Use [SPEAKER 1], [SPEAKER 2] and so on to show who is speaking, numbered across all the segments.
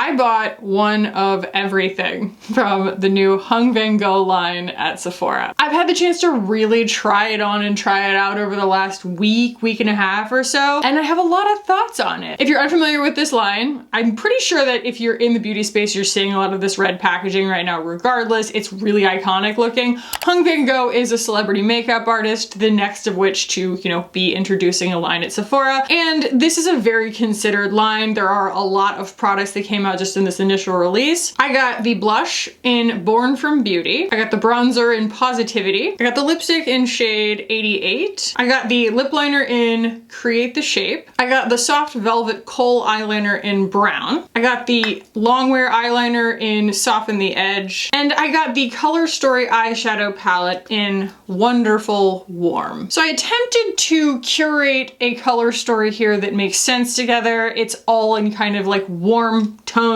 [SPEAKER 1] I bought one of everything from the new Hung Vanngo line at Sephora. I've had the chance to really try it on and try it out over the last week and a half or so, and I have a lot of thoughts on it. If you're unfamiliar with this line, I'm pretty sure that if you're in the beauty space, you're seeing a lot of this red packaging right now regardless. It's really iconic looking. Hung Vanngo is a celebrity makeup artist, the next of which to, you know, be introducing a line at Sephora. And this is a very considered line. There are a lot of products that came out just in this initial release. I got the blush in Born From Beauty. I got the bronzer in Positivity. I got the lipstick in shade 88. I got the lip liner in Create the Shape. I got the soft velvet kohl eyeliner in Brown. I got the longwear eyeliner in Soften the Edge. And I got the Color Story eyeshadow palette in Wonderful Warm. So I attempted to curate a color story here that makes sense together. It's all in kind of like warm tones.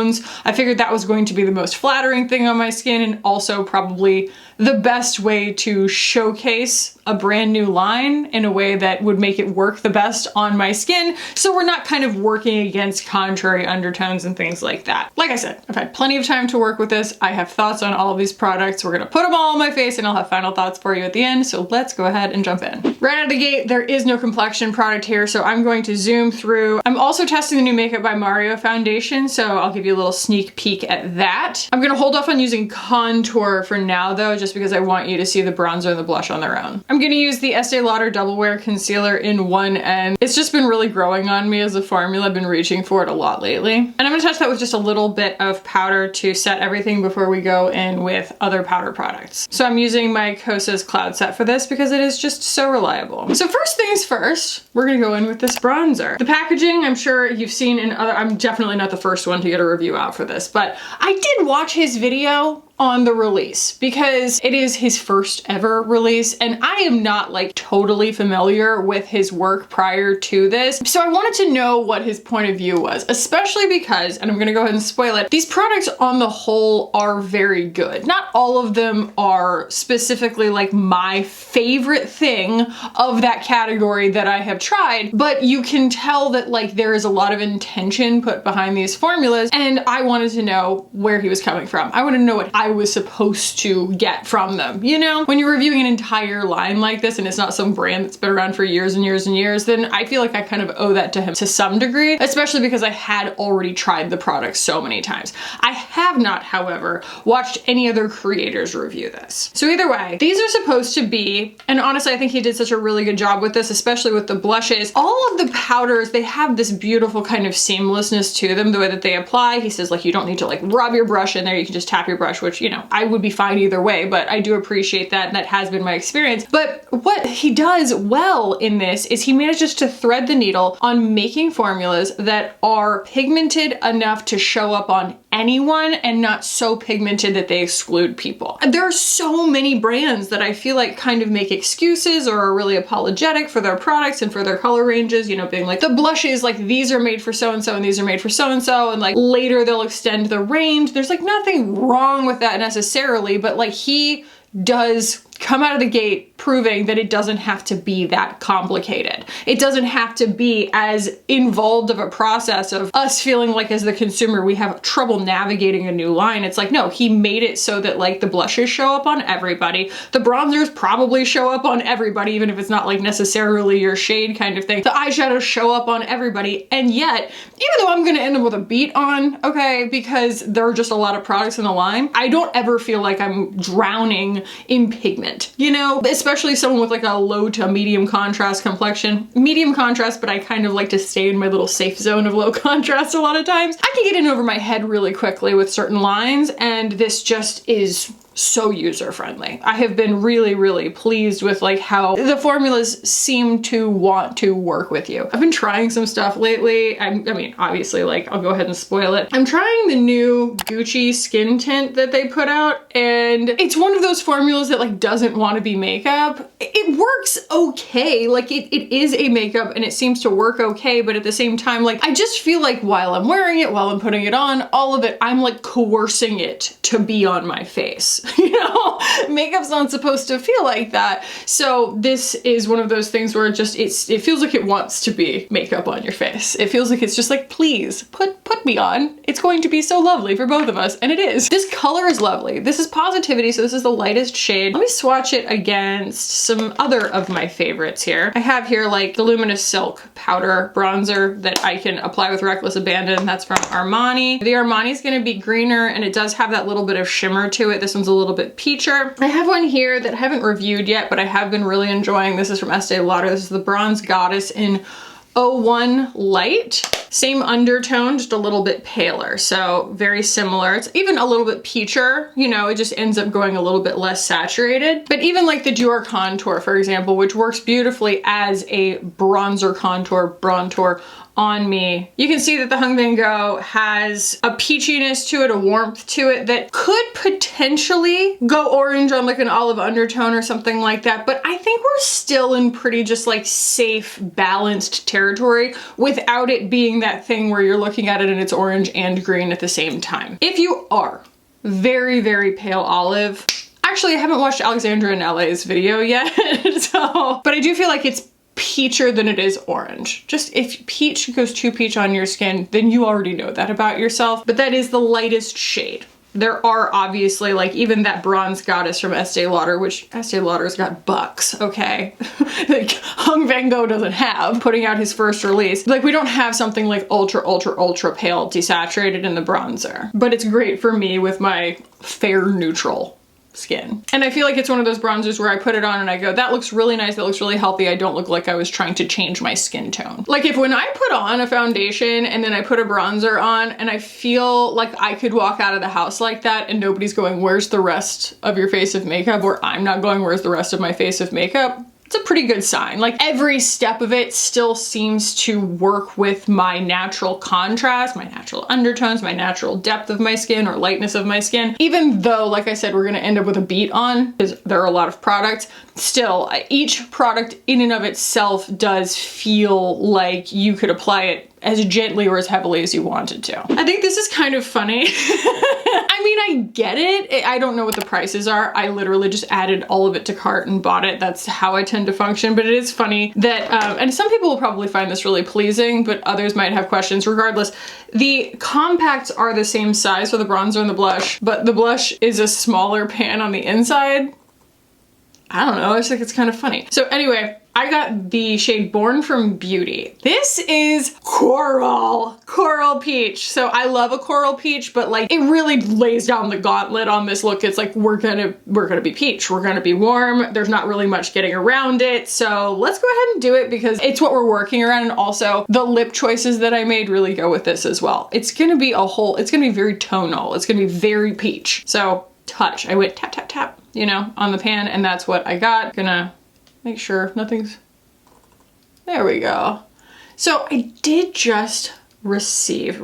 [SPEAKER 1] I figured that was going to be the most flattering thing on my skin and also probably the best way to showcase a brand new line in a way that would make it work the best on my skin, so we're not kind of working against contrary undertones and things like that. Like I said, I've had plenty of time to work with this. I have thoughts on all of these products. We're gonna put them all on my face and I'll have final thoughts for you at the end, so let's go ahead and jump in. Right out of the gate, there is no Complexion product here, so I'm going to zoom through. I'm also testing the new Makeup by Mario foundation, so I'll give you a little sneak peek at that. I'm gonna hold off on using contour for now though, just because I want you to see the bronzer and the blush on their own. I'm gonna use the Estee Lauder Double Wear Concealer in 1N. It's just been really growing on me as a formula. I've been reaching for it a lot lately. And I'm gonna touch that with just a little bit of powder to set everything before we go in with other powder products. So I'm using my Kosas Cloud Set for this because it is just so reliable. So first things first, we're gonna go in with this bronzer. The packaging, I'm sure you've seen in other, I'm definitely not the first one to get a review out for this, but I did watch his video on the release because it is his first ever release and I am not like totally familiar with his work prior to this. So I wanted to know what his point of view was, especially because, and I'm gonna go ahead and spoil it, these products on the whole are very good. Not all of them are specifically like my favorite thing of that category that I have tried, but you can tell that like there is a lot of intention put behind these formulas and I wanted to know where he was coming from. I wanted to know what I was supposed to get from them. You know, when you're reviewing an entire line like this and it's not some brand that's been around for years and years and years, then I feel like I kind of owe that to him to some degree, especially because I had already tried the product so many times. I have not, however, watched any other creators review this. So either way, these are supposed to be, and honestly, I think he did such a really good job with this, especially with the blushes. All of the powders, they have this beautiful kind of seamlessness to them, the way that they apply. He says like you don't need to like rub your brush in there, you can just tap your brush, which, you know, I would be fine either way, but I do appreciate that, and that has been my experience. But what he does well in this is he manages to thread the needle on making formulas that are pigmented enough to show up on anyone and not so pigmented that they exclude people. There are so many brands that I feel like kind of make excuses or are really apologetic for their products and for their color ranges, you know, being like the blushes, like these are made for so-and-so and these are made for so-and-so, and like later they'll extend the range. There's like nothing wrong with that necessarily, but like he does come out of the gate proving that it doesn't have to be that complicated. It doesn't have to be as involved of a process of us feeling like as the consumer we have trouble navigating a new line. It's like, no, he made it so that like the blushes show up on everybody. The bronzers probably show up on everybody, even if it's not like necessarily your shade kind of thing. The eyeshadows show up on everybody. And yet, even though I'm gonna end up with a beat on, okay, because there are just a lot of products in the line, I don't ever feel like I'm drowning in pigment. You know, especially someone with like a low to medium contrast complexion. Medium contrast, but I kind of like to stay in my little safe zone of low contrast a lot of times. I can get in over my head really quickly with certain lines, and this just is so user-friendly. I have been really, really pleased with like how the formulas seem to want to work with you. I've been trying some stuff lately. I mean, obviously, like, I'll go ahead and spoil it. I'm trying the new Gucci skin tint that they put out, and it's one of those formulas that like doesn't want to be makeup. It works okay. Like it is a makeup and it seems to work okay, but at the same time, like I just feel like while I'm wearing it, while I'm putting it on, all of it, I'm like coercing it to be on my face. gross. You know, makeup's not supposed to feel like that. So this is one of those things where it feels like it wants to be makeup on your face. It feels like it's just like, please put me on. It's going to be so lovely for both of us. And it is. This color is lovely. This is Positivity. So this is the lightest shade. Let me swatch it against some other of my favorites here. I have here like the Luminous Silk powder bronzer that I can apply with Reckless Abandon. That's from Armani. The Armani is going to be greener and it does have that little bit of shimmer to it. This one's a little bit peacher. I have one here that I haven't reviewed yet, but I have been really enjoying. This is from Estee Lauder. This is the Bronze Goddess in 01 Light. Same undertone, just a little bit paler. So very similar. It's even a little bit peacher, you know, it just ends up going a little bit less saturated. But even like the Dior Contour, for example, which works beautifully as a bronzer bronzer on me, you can see that the Hung Vanngo has a peachiness to it, a warmth to it that could potentially go orange on like an olive undertone or something like that. But I think we're still in pretty just like safe, balanced territory without it being that thing where you're looking at it and it's orange and green at the same time. If you are very, very pale olive, actually I haven't watched Alexandra in LA's video yet, so, but I do feel like it's peacher than it is orange. Just if peach goes too peach on your skin, then you already know that about yourself, but that is the lightest shade. There are obviously like even that Bronze Goddess from Estee Lauder, which Estee Lauder's got bucks, okay? Like Hung Vanngo doesn't have, putting out his first release. Like we don't have something like ultra, ultra, ultra pale desaturated in the bronzer, but it's great for me with my fair neutral skin. And I feel like it's one of those bronzers where I put it on and I go, that looks really nice, that looks really healthy. I don't look like I was trying to change my skin tone. Like if when I put on a foundation and then I put a bronzer on and I feel like I could walk out of the house like that and nobody's going, where's the rest of your face of makeup? Or I'm not going, where's the rest of my face of makeup? It's a pretty good sign. Like every step of it still seems to work with my natural contrast, my natural undertones, my natural depth of my skin or lightness of my skin. Even though, like I said, we're gonna end up with a beat on because there are a lot of products, still each product in and of itself does feel like you could apply it as gently or as heavily as you wanted to. I think this is kind of funny. I mean, I get it. I don't know what the prices are. I literally just added all of it to cart and bought it. That's how I tend to function, but it is funny that, and some people will probably find this really pleasing, but others might have questions. Regardless, the compacts are the same size for the bronzer and the blush, but the blush is a smaller pan on the inside. I don't know, I just think it's kind of funny. So anyway, I got the shade Born from Beauty. This is coral peach. So I love a coral peach, but like it really lays down the gauntlet on this look. It's like, we're gonna be peach. We're gonna be warm. There's not really much getting around it. So let's go ahead and do it because it's what we're working around. And also the lip choices that I made really go with this as well. It's gonna be it's gonna be very tonal. It's gonna be very peach. So touch, I went tap, tap, tap, you know, on the pan, and that's what I got. Gonna make sure nothing's, there we go. So I did just receive,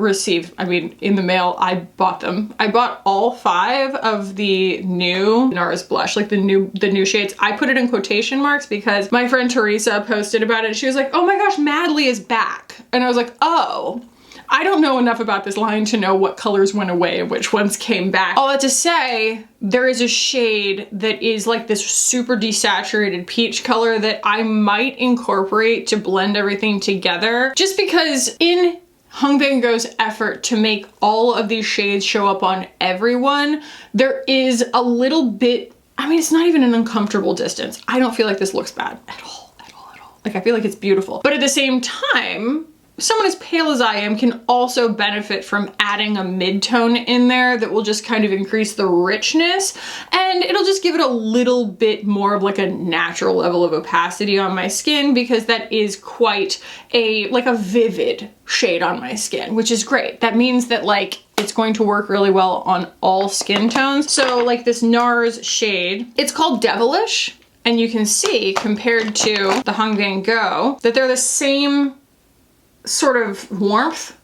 [SPEAKER 1] I mean, in the mail, I bought them. I bought all 5 of the new NARS blush, like the new shades. I put it in quotation marks because my friend Teresa posted about it. She was like, oh my gosh, Madly is back. And I was like, oh, I don't know enough about this line to know what colors went away and which ones came back. All that to say, there is a shade that is like this super desaturated peach color that I might incorporate to blend everything together, just because in Hung Vanngo's effort to make all of these shades show up on everyone, there is a little bit, I mean, it's not even an uncomfortable distance. I don't feel like this looks bad at all, at all, at all. Like I feel like it's beautiful. But at the same time, someone as pale as I am can also benefit from adding a mid-tone in there that will just kind of increase the richness, and it'll just give it a little bit more of like a natural level of opacity on my skin, because that is quite like a vivid shade on my skin, which is great. That means that like it's going to work really well on all skin tones. So like this NARS shade, it's called Devilish, and you can see compared to the Hung Vanngo that they're the same sort of warmth,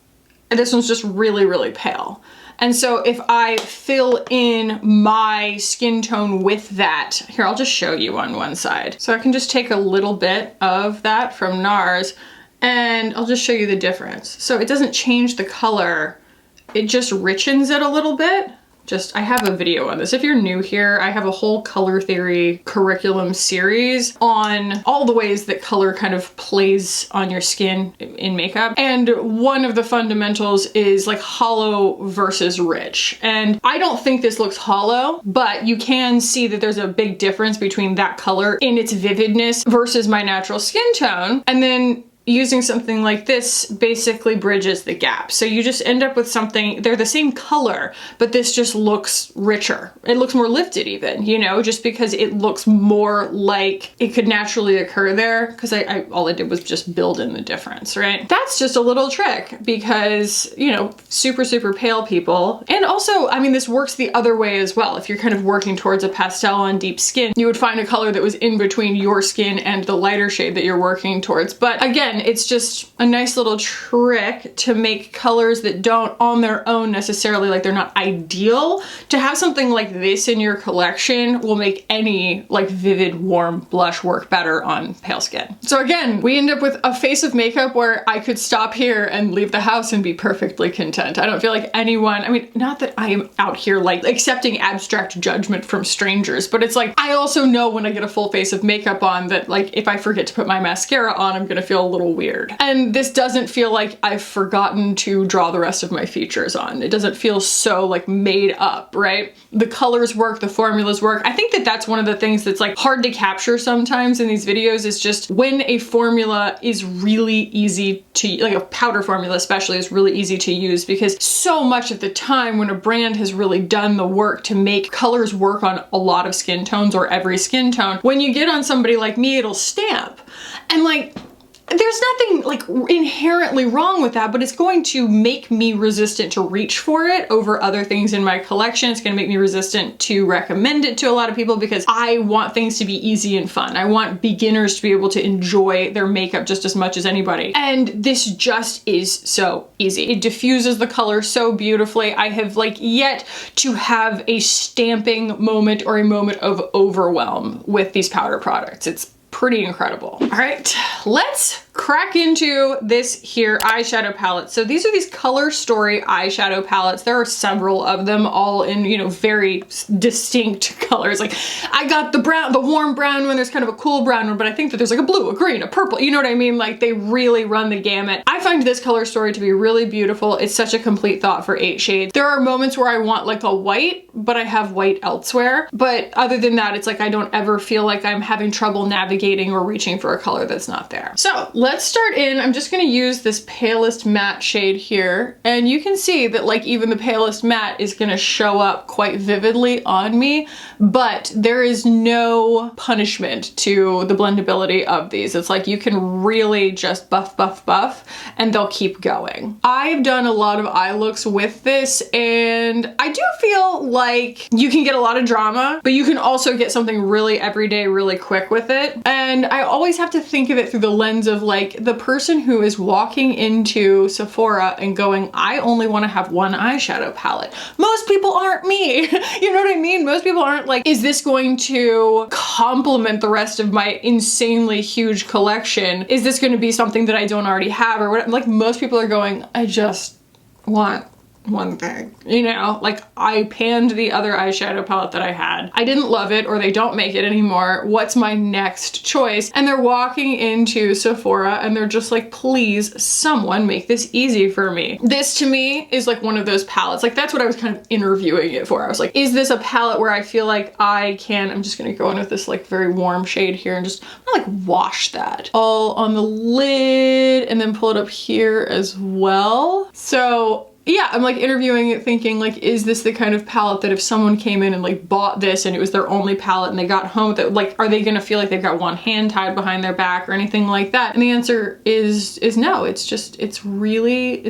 [SPEAKER 1] and this one's just really, really pale. And so if I fill in my skin tone with that, here, I'll just show you on one side. So I can just take a little bit of that from NARS and I'll just show you the difference. So it doesn't change the color, it just richens it a little bit. I have a video on this. If you're new here, I have a whole color theory curriculum series on all the ways that color kind of plays on your skin in makeup. And one of the fundamentals is like hollow versus rich. And I don't think this looks hollow, but you can see that there's a big difference between that color in its vividness versus my natural skin tone. And then using something like this basically bridges the gap. So you just end up with something, they're the same color, but this just looks richer. It looks more lifted even, you know, just because it looks more like it could naturally occur there, because all I did was just build in the difference, right? That's just a little trick because, you know, super, super pale people. And also, I mean, this works the other way as well. If you're kind of working towards a pastel on deep skin, you would find a color that was in between your skin and the lighter shade that you're working towards. But again, it's just a nice little trick to make colors that don't on their own necessarily, like they're not ideal. To have something like this in your collection will make any like vivid, warm blush work better on pale skin. So again, we end up with a face of makeup where I could stop here and leave the house and be perfectly content. I don't feel like anyone, I mean, not that I am out here like accepting abstract judgment from strangers, but it's like, I also know when I get a full face of makeup on that like if I forget to put my mascara on, I'm gonna feel a little weird. And this doesn't feel like I've forgotten to draw the rest of my features on. It doesn't feel so like made up, right? The colors work, the formulas work. I think that that's one of the things that's like hard to capture sometimes in these videos, is just when a formula is really easy to, like a powder formula especially, is really easy to use, because so much of the time when a brand has really done the work to make colors work on a lot of skin tones or every skin tone, when you get on somebody like me, it'll stamp. And like, there's nothing like inherently wrong with that, but it's going to make me resistant to reach for it over other things in my collection. It's going to make me resistant to recommend it to a lot of people because I want things to be easy and fun. I want beginners to be able to enjoy their makeup just as much as anybody. And this just is so easy. It diffuses the color so beautifully. I have like yet to have a stamping moment or a moment of overwhelm with these powder products. It's pretty incredible. All right, let's crack into this here eyeshadow palette. So these are these Color Story eyeshadow palettes. There are several of them, all in, you know, very distinct colors. Like I got the brown, the warm brown one, there's kind of a cool brown one, but I think that there's like a blue, a green, a purple, you know what I mean? Like they really run the gamut. I find this Color Story to be really beautiful. It's such a complete thought for 8 shades. There are moments where I want like a white, but I have white elsewhere. But other than that, it's like I don't ever feel like I'm having trouble navigating or reaching for a color that's not there. So let's start in. I'm just gonna use this palest matte shade here, and you can see that like even the palest matte is gonna show up quite vividly on me, but there is no punishment to the blendability of these. It's like you can really just buff, buff, buff, and they'll keep going. I've done a lot of eye looks with this, and I do feel like you can get a lot of drama, but you can also get something really everyday, really quick with it. And I always have to think of it through the lens of like the person who is walking into Sephora and going, I only want to have one eyeshadow palette. Most people aren't me. You know what I mean? Most people aren't like, is this going to complement the rest of my insanely huge collection? Is this going to be something that I don't already have or whatever? Like most people are going, I just want one thing, you know? Like I panned the other eyeshadow palette that I had. I didn't love it, or they don't make it anymore. What's my next choice? And they're walking into Sephora and they're just like, please, someone make this easy for me. This to me is like one of those palettes. Like that's what I was kind of interviewing it for. I was like, is this a palette where I feel like I can, I'm just gonna go in with this like very warm shade here and just like wash that all on the lid and then pull it up here as well. So yeah, I'm like interviewing it thinking like, is this the kind of palette that if someone came in and like bought this and it was their only palette and they got home with it, like, are they gonna feel like they've got one hand tied behind their back or anything like that? And the answer is no. It's just, it's really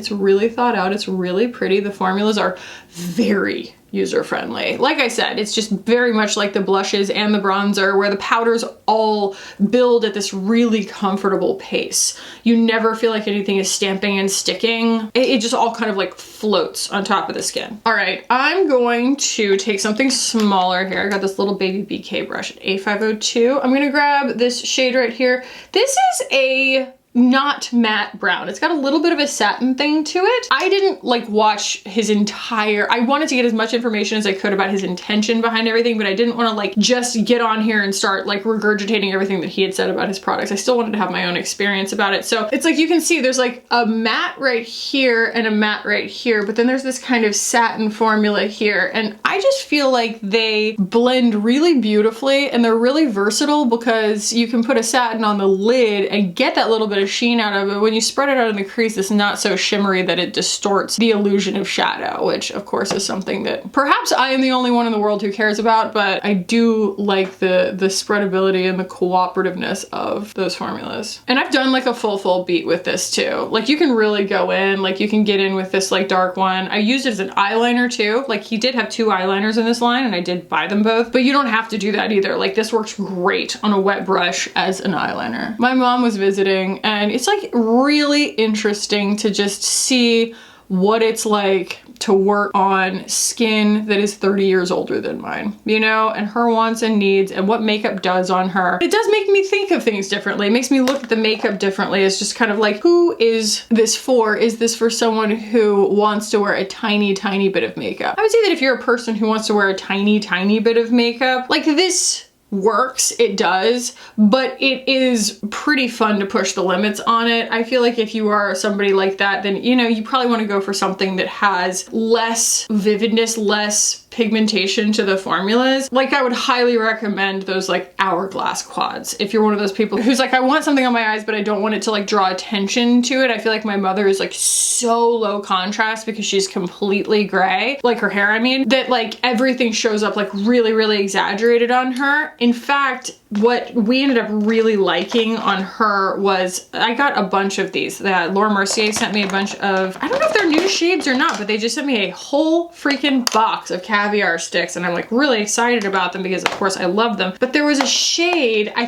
[SPEAKER 1] thought out. It's really pretty. The formulas are very user-friendly. Like I said, it's just very much like the blushes and the bronzer, where the powders all build at this really comfortable pace. You never feel like anything is stamping and sticking. It just all kind of like floats on top of the skin. All right, I'm going to take something smaller here. I got this little baby BK brush at A502. I'm gonna grab this shade right here. This is a not matte brown. It's got a little bit of a satin thing to it. I didn't like watch his entire, I wanted to get as much information as I could about his intention behind everything, but I didn't want to like just get on here and start like regurgitating everything that he had said about his products. I still wanted to have my own experience about it. So it's like you can see there's like a matte right here and a matte right here, but then there's this kind of satin formula here. And I just feel like they blend really beautifully and they're really versatile because you can put a satin on the lid and get that little bit of sheen out of it. When you spread it out in the crease, it's not so shimmery that it distorts the illusion of shadow, which of course is something that perhaps I am the only one in the world who cares about, but I do like the spreadability and the cooperativeness of those formulas. And I've done like a full beat with this too. Like you can really go in, like you can get in with this like dark one. I used it as an eyeliner too. Like he did have 2 eyeliners in this line and I did buy them both, but you don't have to do that either. Like this works great on a wet brush as an eyeliner. My mom was visiting and it's like really interesting to just see what it's like to work on skin that is 30 years older than mine, you know, and her wants and needs and what makeup does on her. It does make me think of things differently. It makes me look at the makeup differently. It's just kind of like, who is this for? Is this for someone who wants to wear a tiny bit of makeup? I would say that if you're a person who wants to wear a tiny bit of makeup, like this works, it does, but it is pretty fun to push the limits on it. I feel like if you are somebody like that, then you know, you probably want to go for something that has less vividness, less pigmentation to the formulas. Like I would highly recommend those like hourglass quads. If you're one of those people who's like, I want something on my eyes, but I don't want it to like draw attention to it. I feel like my mother is like so low contrast because she's completely gray, like her hair, I mean, that like everything shows up like really exaggerated on her. In fact, what we ended up really liking on her was, I got a bunch of these. Laura Mercier sent me a bunch of, I don't know if they're new shades or not, but they just sent me a whole freaking box of caviar sticks and I'm like really excited about them because of course I love them. But there was a shade, I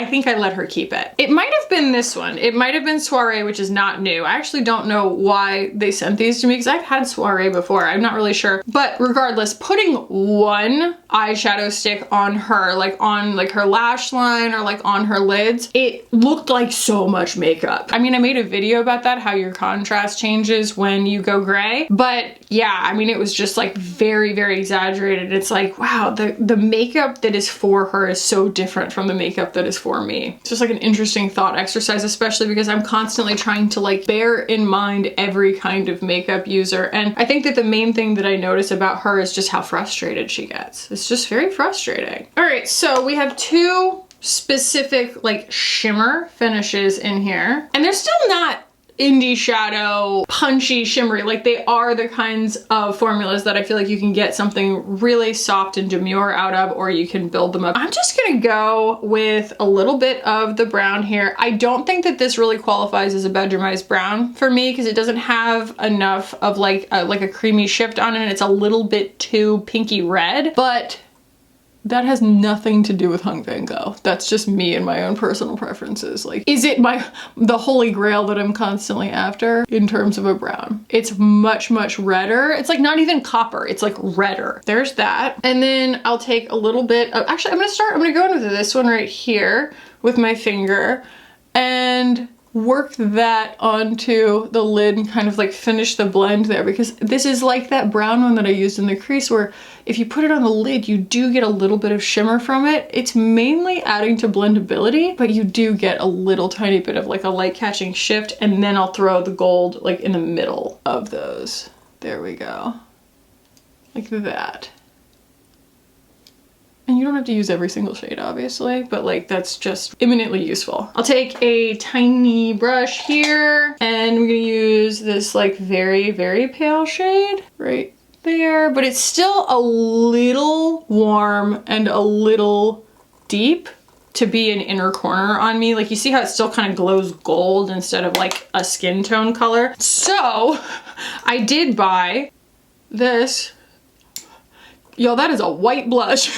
[SPEAKER 1] think I let her keep it. It might have been this one. It might have been Soiree, which is not new. I actually don't know why they sent these to me because I've had Soiree before. I'm not really sure. But regardless, putting one eyeshadow stick on her, like on like her lash line or like on her lids, it looked like so much makeup. I mean, I made a video about that, how your contrast changes when you go gray. But yeah, I mean, it was just like very exaggerated. It's like, wow, the makeup that is for her is so different from the makeup that is for me. It's just like an interesting thought exercise, especially because I'm constantly trying to like bear in mind every kind of makeup user. And I think that the main thing that I notice about her is just how frustrated she gets. It's just very frustrating. All right, so we have 2 specific like shimmer finishes in here, and they're still not indie shadow, punchy, shimmery. Like they are the kinds of formulas that I feel like you can get something really soft and demure out of, or you can build them up. I'm just gonna go with a little bit of the brown here. I don't think that this really qualifies as a bedroomized brown for me because it doesn't have enough of like a creamy shift on it and it's a little bit too pinky red, but that has nothing to do with Hung Vanngo. That's just me and my own personal preferences. Like, is it the holy grail that I'm constantly after in terms of a brown? It's much redder. It's like not even copper. It's like redder. There's that. And then I'll take a little bit of, actually I'm gonna go into this one right here with my finger and work that onto the lid and kind of like finish the blend there, because this is like that brown one that I used in the crease where if you put it on the lid, you do get a little bit of shimmer from it. It's mainly adding to blendability, but you do get a little tiny bit of like a light catching shift, and then I'll throw the gold like in the middle of those. There we go. Like that. And you don't have to use every single shade, obviously, but like that's just eminently useful. I'll take a tiny brush here and I'm gonna use this like very pale shade right there, but it's still a little warm and a little deep to be an inner corner on me. Like you see how it still kind of glows gold instead of like a skin tone color. So I did buy this. Yo, that is a white blush.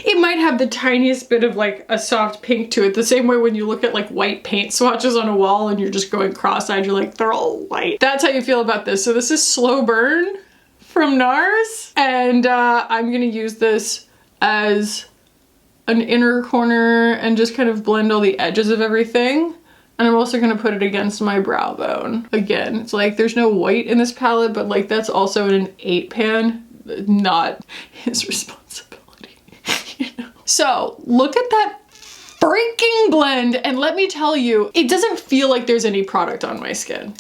[SPEAKER 1] It might have the tiniest bit of like a soft pink to it, the same way when you look at like white paint swatches on a wall and you're just going cross-eyed, you're like, they're all white. That's how you feel about this. So this is Slow Burn from NARS, and I'm gonna use this as an inner corner and just kind of blend all the edges of everything. And I'm also gonna put it against my brow bone. Again, it's like there's no white in this palette, but like that's also in an 8-pan, not his responsibility, you know? So look at that freaking blend, and let me tell you, it doesn't feel like there's any product on my skin.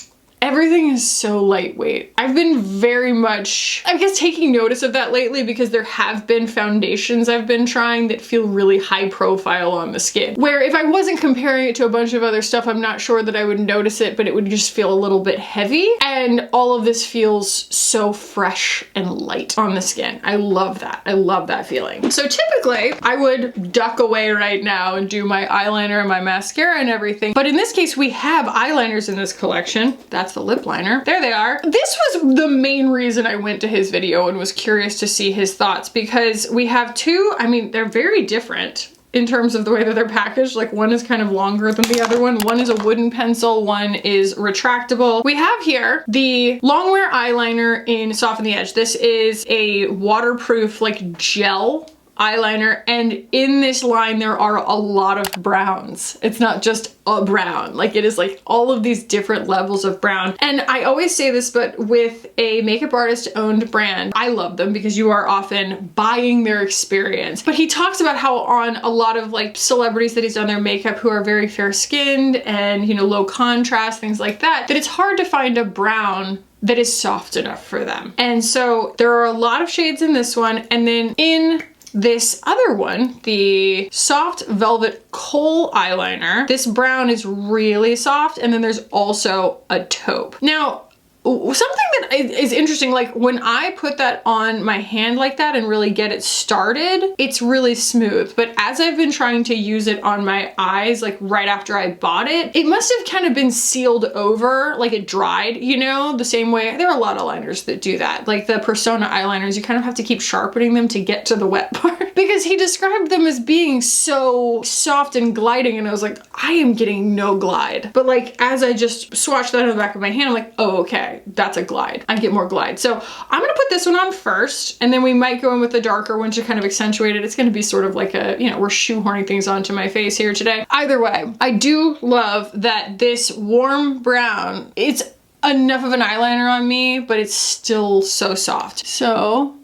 [SPEAKER 1] Everything is so lightweight. I've been very much, I guess, taking notice of that lately because there have been foundations I've been trying that feel really high profile on the skin. Where if I wasn't comparing it to a bunch of other stuff, I'm not sure that I would notice it, but it would just feel a little bit heavy. And all of this feels so fresh and light on the skin. I love that. I love that feeling. So typically I would duck away right now and do my eyeliner and my mascara and everything. But in this case, we have eyeliners in this collection. That's the lip liner. There they are. This was the main reason I went to his video and was curious to see his thoughts, because we have two, I mean, they're very different in terms of the way that they're packaged. Like one is kind of longer than the other one. One is a wooden pencil, one is retractable. We have here the Longwear eyeliner in Soften the Edge. This is a waterproof like gel eyeliner, and in this line there are a lot of browns. It's not just a brown, like it is like all of these different levels of brown. And I always say this, but with a makeup artist owned brand, I love them because you are often buying their experience. But he talks about how on a lot of like celebrities that he's done their makeup who are very fair skinned and, you know, low contrast, things like that, that it's hard to find a brown that is soft enough for them. And so there are a lot of shades in this one, and then in this other one, the Soft Velvet Kohl eyeliner, this brown is really soft, and then there's also a taupe. Now, something that is interesting, like when I put that on my hand like that and really get it started, it's really smooth. But as I've been trying to use it on my eyes, like right after I bought it, it must have kind of been sealed over, like it dried, you know, the same way. There are a lot of liners that do that. Like the Persona eyeliners, you kind of have to keep sharpening them to get to the wet part because he described them as being so soft and gliding, and I was like, I am getting no glide. But like as I just swatched that on the back of my hand, I'm like, oh, okay. That's a glide. I get more glide. So I'm gonna put this one on first, and then we might go in with the darker one to kind of accentuate it. It's gonna be sort of like a, you know, we're shoehorning things onto my face here today. Either way, I do love that this warm brown, it's enough of an eyeliner on me, but it's still so soft. So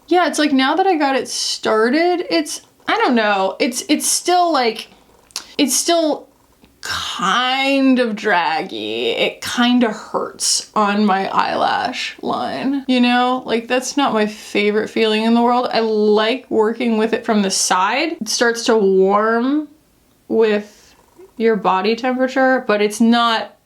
[SPEAKER 1] yeah, it's like now that I got it started, it's, I don't know, it's still like, it's still kind of draggy. It kind of hurts on my eyelash line, you know? Like that's not my favorite feeling in the world. I like working with it from the side. It starts to warm with your body temperature, but it's not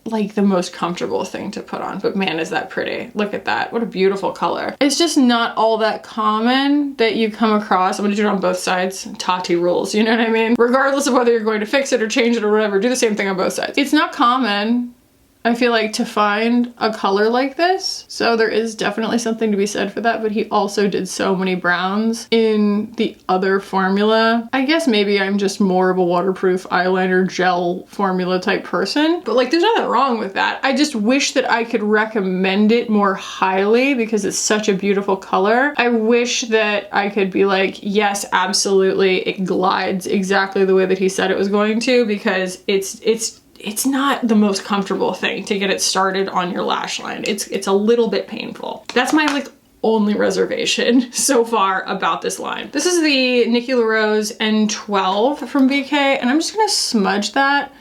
[SPEAKER 1] like the most comfortable thing to put on, but man, is that pretty. Look at that. What a beautiful color. It's just not all that common that you come across. I'm gonna do it on both sides. Tati rules, you know what I mean? Regardless of whether you're going to fix it or change it or whatever, do the same thing on both sides. It's not common, I feel like, to find a color like this. So there is definitely something to be said for that, but he also did so many browns in the other formula. I guess maybe I'm just more of a waterproof eyeliner gel formula type person, but like there's nothing wrong with that. I just wish that I could recommend it more highly because it's such a beautiful color. I wish that I could be like, yes, absolutely, it glides exactly the way that he said it was going to, because it's not the most comfortable thing to get it started on your lash line. It's a little bit painful. That's my like only reservation so far about this line. This is the Nikki LaRose N12 from BK, and I'm just gonna smudge that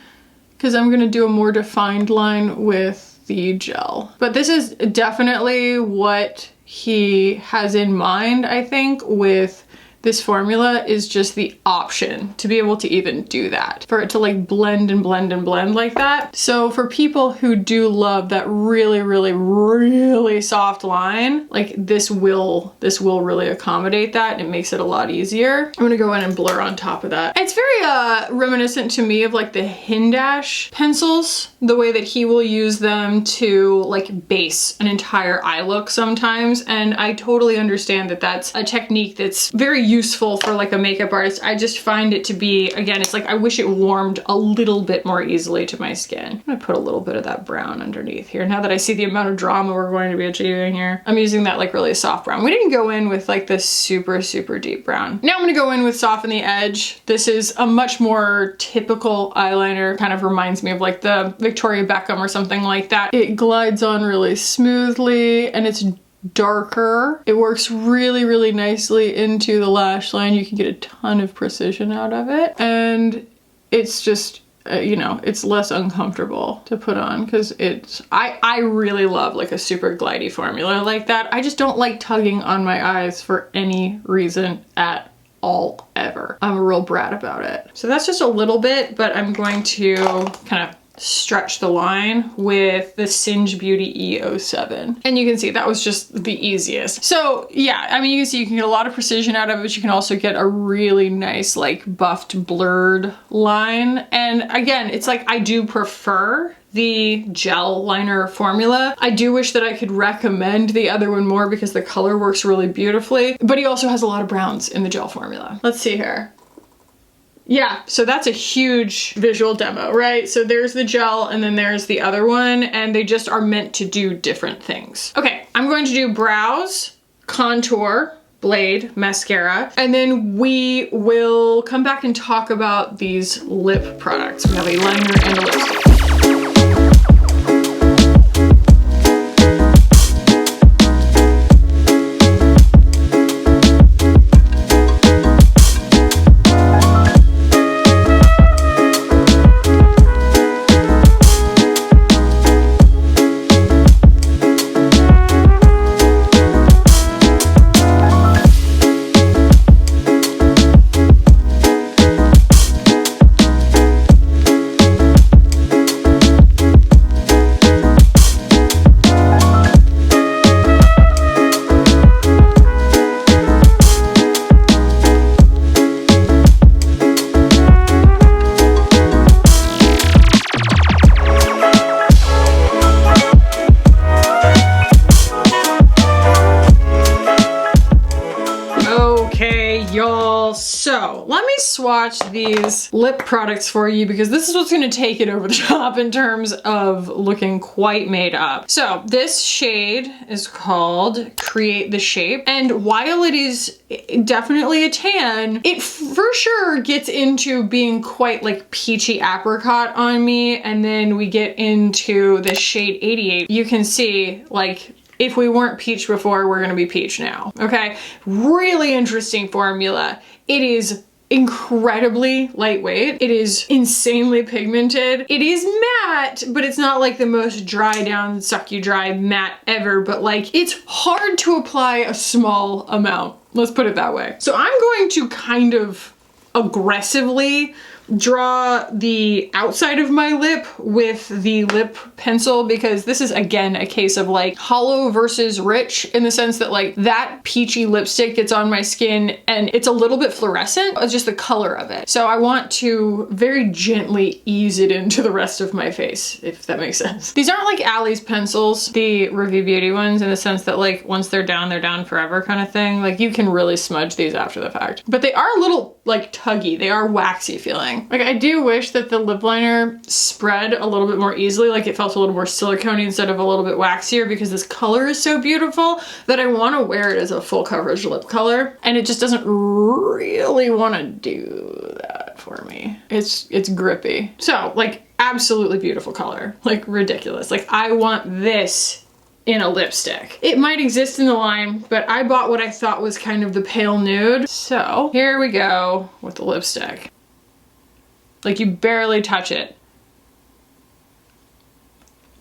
[SPEAKER 1] because I'm gonna do a more defined line with the gel. But this is definitely what he has in mind, I think, with this formula, is just the option to be able to even do that, for it to like blend and blend and blend like that. So for people who do love that really, really, really soft line, like this will really accommodate that, and it makes it a lot easier. I'm gonna go in and blur on top of that. It's very reminiscent to me of like the Hindash pencils, the way that he will use them to like base an entire eye look sometimes. And I totally understand that that's a technique that's very useful for like a makeup artist. I just find it to be, again, it's like I wish it warmed a little bit more easily to my skin. I'm gonna put a little bit of that brown underneath here. Now that I see the amount of drama we're going to be achieving here, I'm using that like really soft brown. We didn't go in with like this super, super deep brown. Now I'm gonna go in with Soften the Edge. This is a much more typical eyeliner. Kind of reminds me of like the Victoria Beckham or something like that. It glides on really smoothly and it's darker. It works really, really nicely into the lash line. You can get a ton of precision out of it. And it's just, you know, it's less uncomfortable to put on because it's, I really love like a super glidey formula like that. I just don't like tugging on my eyes for any reason at all, ever. I'm a real brat about it. So that's just a little bit, but I'm going to kind of stretch the line with the Singe Beauty E07. And you can see that was just the easiest. So yeah, I mean, you can see you can get a lot of precision out of it. You can also get a really nice like buffed blurred line. And again, it's like I do prefer the gel liner formula. I do wish that I could recommend the other one more because the color works really beautifully, but he also has a lot of browns in the gel formula. Let's see here. Yeah, so that's a huge visual demo, right? So there's the gel and then there's the other one and they just are meant to do different things. Okay, I'm going to do brows, contour, blade, mascara, and then we will come back and talk about these lip products. We have a liner and a lipstick. So let me swatch these lip products for you because this is what's going to take it over the top in terms of looking quite made up. So this shade is called Create the Shape, and while it is definitely a tan, it for sure gets into being quite like peachy apricot on me, and then we get into the shade 88. You can see like if we weren't peach before, we're gonna be peach now, okay? Really interesting formula. It is incredibly lightweight. It is insanely pigmented. It is matte, but it's not like the most dry down, suck you dry matte ever, but like it's hard to apply a small amount. Let's put it that way. So I'm going to kind of aggressively draw the outside of my lip with the lip pencil because this is again a case of like hollow versus rich in the sense that like that peachy lipstick gets on my skin and it's a little bit fluorescent. It's just the color of it. So I want to very gently ease it into the rest of my face, if that makes sense. These aren't like Allie's pencils, the Review Beauty ones, in the sense that like once they're down forever kind of thing. Like you can really smudge these after the fact, but they are a little like tuggy. They are waxy feeling. Like I do wish that the lip liner spread a little bit more easily, like it felt a little more silicone-y instead of a little bit waxier, because this color is so beautiful that I want to wear it as a full coverage lip color, and it just doesn't really want to do that for me. It's grippy. So like absolutely beautiful color, like ridiculous. Like I want this in a lipstick. It might exist in the line, but I bought what I thought was kind of the pale nude. So here we go with the lipstick. Like you barely touch it.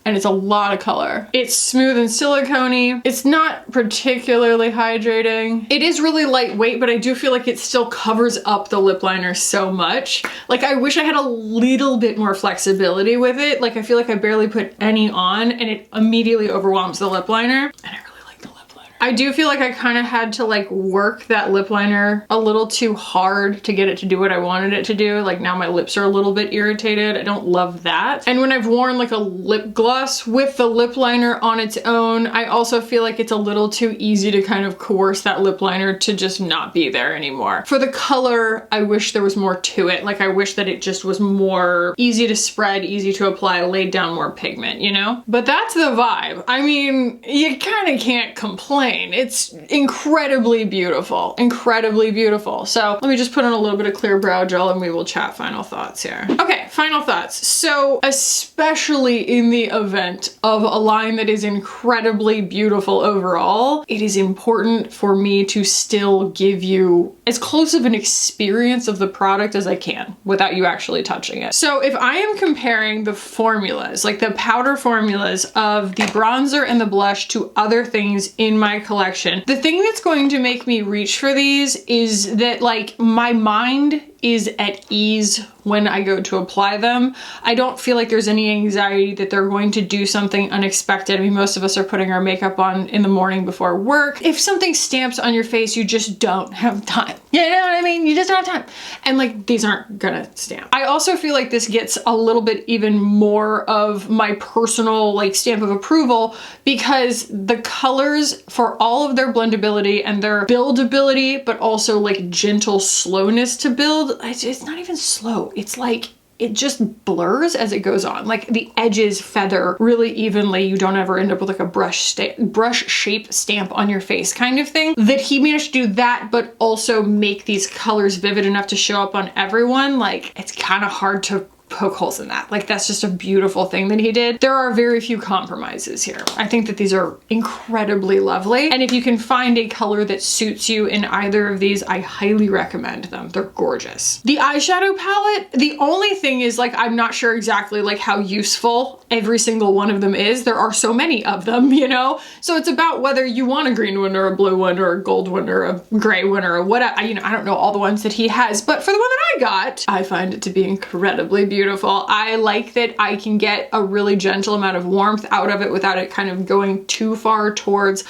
[SPEAKER 1] And it's a lot of color. It's smooth and silicone-y. It's not particularly hydrating. It is really lightweight, but I do feel like it still covers up the lip liner so much. Like I wish I had a little bit more flexibility with it. Like I feel like I barely put any on and it immediately overwhelms the lip liner. And I really like the lip liner. I do feel like I kind of had to like work that lip liner a little too hard to get it to do what I wanted it to do. Like now my lips are a little bit irritated. I don't love that. And when I've worn like a lip gloss with the lip liner on its own, I also feel like it's a little too easy to kind of coerce that lip liner to just not be there anymore. For the color, I wish there was more to it. Like I wish that it just was more easy to spread, easy to apply, laid down more pigment, you know? But that's the vibe. I mean, you kind of can't complain. It's incredibly beautiful, incredibly beautiful. So let me just put on a little bit of clear brow gel and we will chat final thoughts here. Okay, final thoughts. So especially in the event of a line that is incredibly beautiful overall, it is important for me to still give you as close of an experience of the product as I can without you actually touching it. So if I am comparing the formulas, like the powder formulas of the bronzer and the blush to other things in my collection, the thing that's going to make me reach for these is that like my mind is at ease when I go to apply them. I don't feel like there's any anxiety that they're going to do something unexpected. I mean, most of us are putting our makeup on in the morning before work. If something stamps on your face, you just don't have time. You know what I mean? You just don't have time. And like, these aren't gonna stamp. I also feel like this gets a little bit even more of my personal like stamp of approval because the colors, for all of their blendability and their buildability, but also like gentle slowness to build, it's not even slow. It's like, it just blurs as it goes on. Like the edges feather really evenly. You don't ever end up with like a brush shape stamp on your face kind of thing. That he managed to do that, but also make these colors vivid enough to show up on everyone. Like it's kind of hard to poke holes in that. Like that's just a beautiful thing that he did. There are very few compromises here. I think that these are incredibly lovely. And if you can find a color that suits you in either of these, I highly recommend them. They're gorgeous. The eyeshadow palette, the only thing is like, I'm not sure exactly like how useful every single one of them is. There are so many of them, you know? So it's about whether you want a green one or a blue one or a gold one or a gray one or whatever. You know, I don't know all the ones that he has, but for the one that I got, I find it to be incredibly beautiful. I like that I can get a really gentle amount of warmth out of it without it kind of going too far towards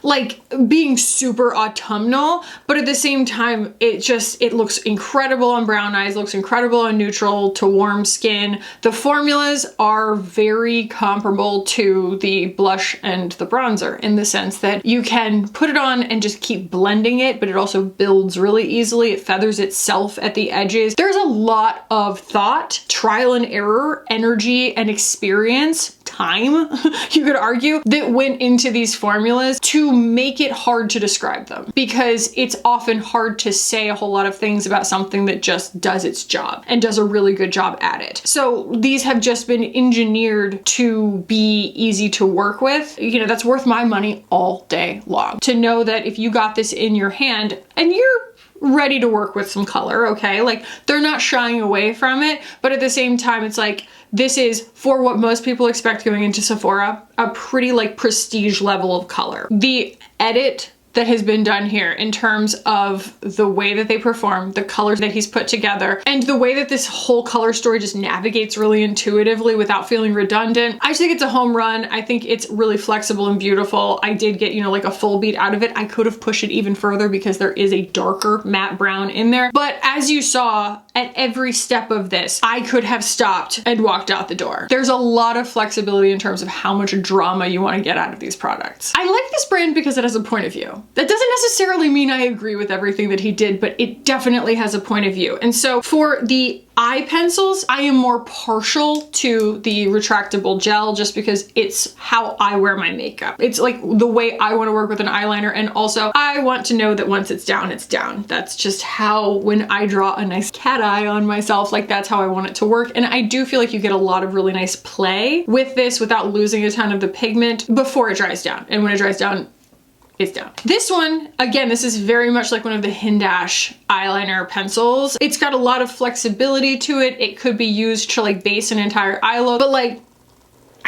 [SPEAKER 1] like being super autumnal, but at the same time, it looks incredible on brown eyes, looks incredible on neutral to warm skin. The formulas are very comparable to the blush and the bronzer in the sense that you can put it on and just keep blending it, but it also builds really easily. It feathers itself at the edges. There's a lot of thought, trial and error, energy, and experience, time, you could argue, that went into these formulas to make it hard to describe them because it's often hard to say a whole lot of things about something that just does its job and does a really good job at it. So these have just been engineered to be easy to work with. You know, that's worth my money all day long. To know that if you got this in your hand and you're ready to work with some color, okay? Like they're not shying away from it, but at the same time, it's like, this is, for what most people expect going into Sephora, a pretty like prestige level of color. The edit that has been done here in terms of the way that they perform, the colors that he's put together, and the way that this whole color story just navigates really intuitively without feeling redundant. I just think it's a home run. I think it's really flexible and beautiful. I did get, you know, like a full beat out of it. I could have pushed it even further because there is a darker matte brown in there. But as you saw, at every step of this, I could have stopped and walked out the door. There's a lot of flexibility in terms of how much drama you want to get out of these products. I like this brand because it has a point of view. That doesn't necessarily mean I agree with everything that he did, but it definitely has a point of view. And so for the eye pencils, I am more partial to the retractable gel just because it's how I wear my makeup. It's like the way I want to work with an eyeliner, and also I want to know that once it's down, it's down. That's just how, when I draw a nice cat eye on myself, like that's how I want it to work. And I do feel like you get a lot of really nice play with this without losing a ton of the pigment before it dries down. And when it dries down, it's down. This one, again, this is very much like one of the Hindash eyeliner pencils. It's got a lot of flexibility to it. It could be used to like base an entire eye look, but like,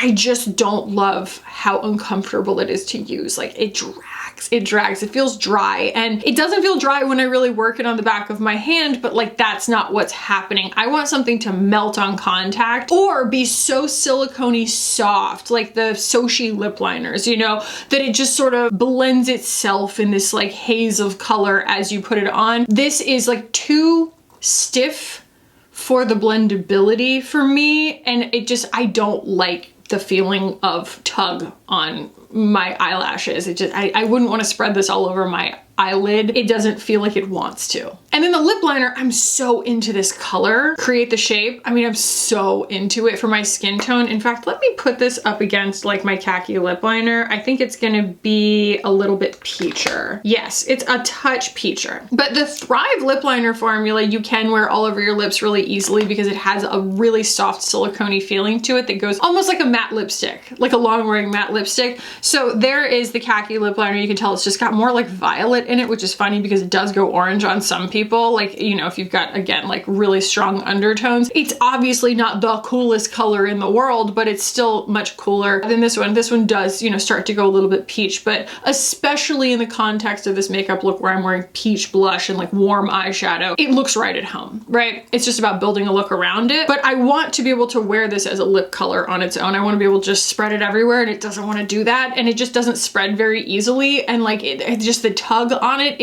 [SPEAKER 1] I just don't love how uncomfortable it is to use. Like it drags, it feels dry, and it doesn't feel dry when I really work it on the back of my hand, but like that's not what's happening. I want something to melt on contact or be so silicone-y soft, like the Sochi lip liners, you know, that it just sort of blends itself in this like haze of color as you put it on. This is like too stiff for the blendability for me, and it just, I don't like the feeling of tug on my eyelashes. It just, I wouldn't want to spread this all over my eyelid. It doesn't feel like it wants to. And then the lip liner, I'm so into this color, Create the Shape. I mean, I'm so into it for my skin tone. In fact, let me put this up against like my Kackie lip liner. I think it's gonna be a little bit peacher. Yes, it's a touch peacher. But the Thrive lip liner formula, you can wear all over your lips really easily because it has a really soft silicone-y feeling to it that goes almost like a matte lipstick, like a long-wearing matte lipstick. So there is the Kackie lip liner. You can tell it's just got more like violet in it, which is funny because it does go orange on some people. Like, you know, if you've got, again, like really strong undertones, it's obviously not the coolest color in the world, but it's still much cooler than this one. This one does, you know, start to go a little bit peach, but especially in the context of this makeup look where I'm wearing peach blush and like warm eyeshadow, it looks right at home, right? It's just about building a look around it. But I want to be able to wear this as a lip color on its own. I want to be able to just spread it everywhere, and it doesn't want to do that. And it just doesn't spread very easily. And like it just the tug on it,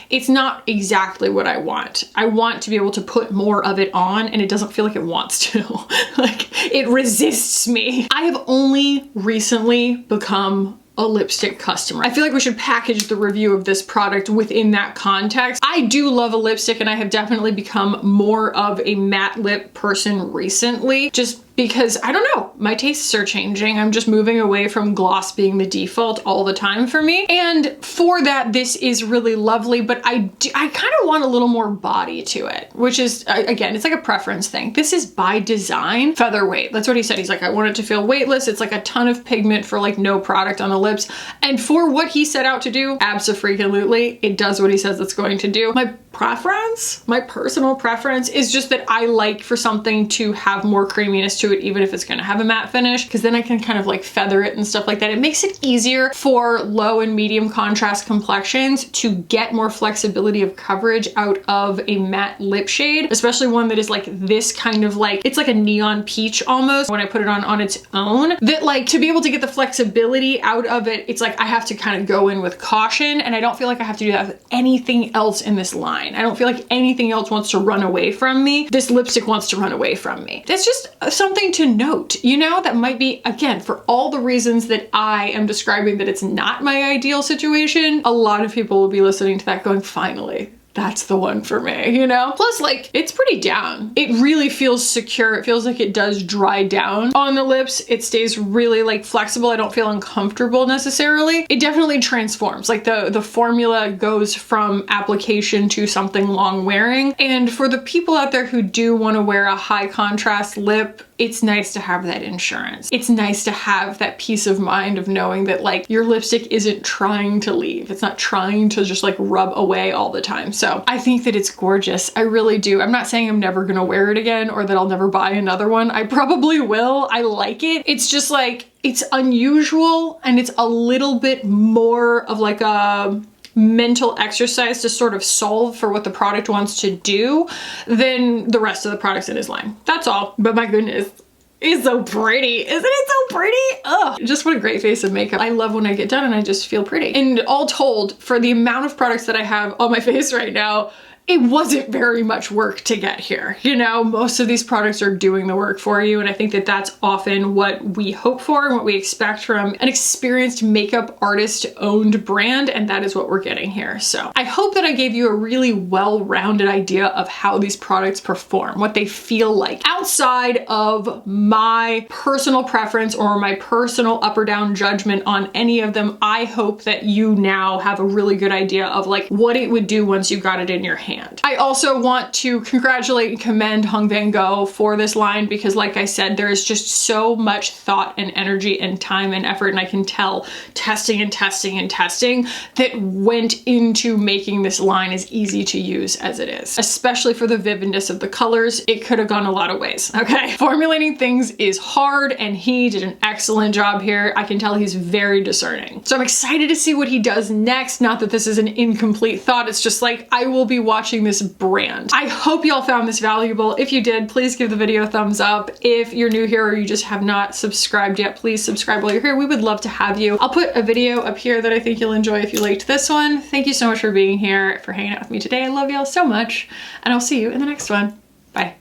[SPEAKER 1] it's not exactly what I want. I want to be able to put more of it on, and it doesn't feel like it wants to. Like it resists me. I have only recently become a lipstick customer. I feel like we should package the review of this product within that context. I do love a lipstick, and I have definitely become more of a matte lip person recently, just because, I don't know, my tastes are changing. I'm just moving away from gloss being the default all the time for me. And for that, this is really lovely, but I kind of want a little more body to it, which is, again, it's like a preference thing. This is by design featherweight. That's what he said. He's like, I want it to feel weightless. It's like a ton of pigment for like no product on the lips. And for what he set out to do, abso-freaking-lutely, it does what he says it's going to do. My preference, my personal preference is just that I like for something to have more creaminess to it, even if it's gonna have a matte finish, because then I can kind of like feather it and stuff like that. It makes it easier for low and medium contrast complexions to get more flexibility of coverage out of a matte lip shade, especially one that is like this kind of like, it's like a neon peach almost when I put it on its own, that like to be able to get the flexibility out of it, it's like I have to kind of go in with caution, and I don't feel like I have to do that with anything else in this line. I don't feel like anything else wants to run away from me. This lipstick wants to run away from me. That's just something to note, you know, that might be, again, for all the reasons that I am describing that it's not my ideal situation, a lot of people will be listening to that going, finally, that's the one for me, you know? Plus, like, it's pretty down. It really feels secure. It feels like it does dry down on the lips. It stays really like flexible. I don't feel uncomfortable necessarily. It definitely transforms. Like the formula goes from application to something long wearing. And for the people out there who do want to wear a high contrast lip, it's nice to have that insurance. It's nice to have that peace of mind of knowing that like your lipstick isn't trying to leave. It's not trying to just like rub away all the time. So I think that it's gorgeous. I really do. I'm not saying I'm never gonna wear it again or that I'll never buy another one. I probably will. I like it. It's just like, it's unusual, and it's a little bit more of like a mental exercise to sort of solve for what the product wants to do than the rest of the products in his line. That's all. But my goodness, it's so pretty. Isn't it so pretty? Ugh. Just what a great face of makeup. I love when I get done and I just feel pretty. And all told, for the amount of products that I have on my face right now, it wasn't very much work to get here. You know, most of these products are doing the work for you, and I think that that's often what we hope for and what we expect from an experienced makeup artist owned brand, and that is what we're getting here. So I hope that I gave you a really well-rounded idea of how these products perform, what they feel like. Outside of my personal preference or my personal up or down judgment on any of them, I hope that you now have a really good idea of like what it would do once you got it in your hand. hand. I also want to congratulate and commend Hung Vanngo for this line because like I said, there is just so much thought and energy and time and effort, and I can tell testing and testing and testing that went into making this line as easy to use as it is. Especially for the vividness of the colors, it could have gone a lot of ways, okay? Formulating things is hard and he did an excellent job here. I can tell he's very discerning. So I'm excited to see what he does next. Not that this is an incomplete thought, it's just like I will be watching this brand. I hope y'all found this valuable. If you did, please give the video a thumbs up. If you're new here or you just have not subscribed yet, please subscribe while you're here. We would love to have you. I'll put a video up here that I think you'll enjoy if you liked this one. Thank you so much for being here, for hanging out with me today. I love y'all so much, and I'll see you in the next one. Bye.